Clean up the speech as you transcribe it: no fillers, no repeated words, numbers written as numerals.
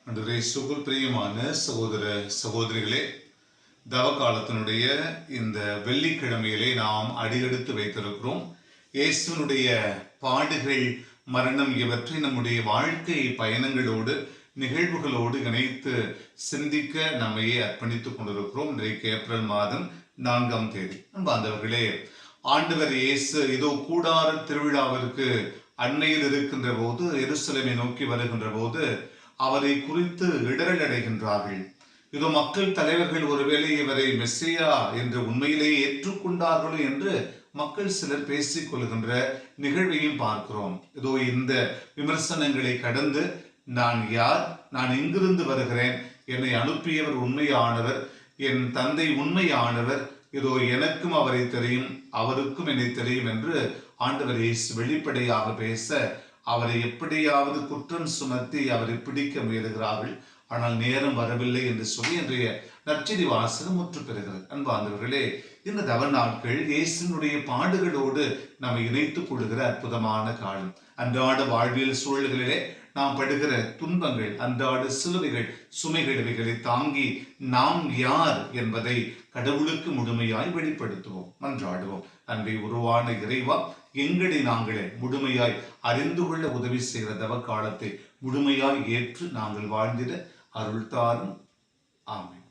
அன்றைய இயேசுவுக்குள் பிரியமான சகோதர சகோதரிகளே, தவக்காலத்தினுடைய இந்த வெள்ளிக்கிழமையிலே நாம் அடியெடுத்து வைத்திருக்கிறோம். இயேசுனுடைய பாடுகள், மரணம் இவற்றை நம்முடைய வாழ்க்கை பயணங்களோடு நிகழ்வுகளோடு இணைத்து சிந்திக்க நம்மையே அர்ப்பணித்துக் கொண்டிருக்கிறோம். இன்றைக்கு ஏப்ரல் மாதம் 4ஆம் தேதி. அன்பார்ந்தவர்களே, ஆண்டவர் இயேசு இதோ கூடார திருவிழாவிற்கு அண்மையில் இருக்கின்ற போது, எருசலேமை நோக்கி வருகின்ற போது அவரை குறித்து இடரல் அடைகின்றார்கள். இதோ மக்கள் தலைவர்கள் ஒருவேளை இவரை மெஸ்ஸியா என்று உண்மையிலேயே ஏற்றுக்கொண்டார்களோ என்று மக்கள் சிலர் பேசிக் கொள்கின்ற நிகழ்வையும் பார்க்கிறோம். இதோ இந்த விமர்சனங்களை கடந்து நான் யார், நான் எங்கிருந்து வருகிறேன், என்னை அனுப்பியவர் உண்மையானவர், என் தந்தை உண்மையானவர், இதோ எனக்கும் அவரை தெரியும், அவருக்கும் என்னை தெரியும் என்று ஆண்டவர் இயேசு வெளிப்படையாக பேச அவரை எப்படியாவது குற்றம் சுமத்தி அவரை பிடிக்க முயலுகிறார்கள். ஆனால் நேரம் வரவில்லை என்று சொல்லி இன்றைய நற்செய்தி வாசகம் முற்று பெறுகிறது. அன்பார்ந்தவர்களே, இந்த தவ நாட்கள் இயேசுனுடைய பாடுகளோடு நம்மை இணைத்துக் கொள்கிற அற்புதமான காலம். அன்றாட வாழ்வியல் சூழல்களிலே நாம் படுகிற துன்பங்கள், அன்றாட சிலுவைகள், சுமைகள், இவைகளை தாங்கி நாம் யார் என்பதை கடவுளுக்கு முழுமையாய் வெளிப்படுத்துவோம், மன்றாடுவோம். அன்றை உருவான இறைவா, எங்களை நாங்களே முழுமையாய் அறிந்து கொள்ள உதவி செய்கிற தவ காலத்தை முழுமையாய் ஏற்று நாங்கள் வாழ்ந்திட அருள் தாரும். ஆமென்.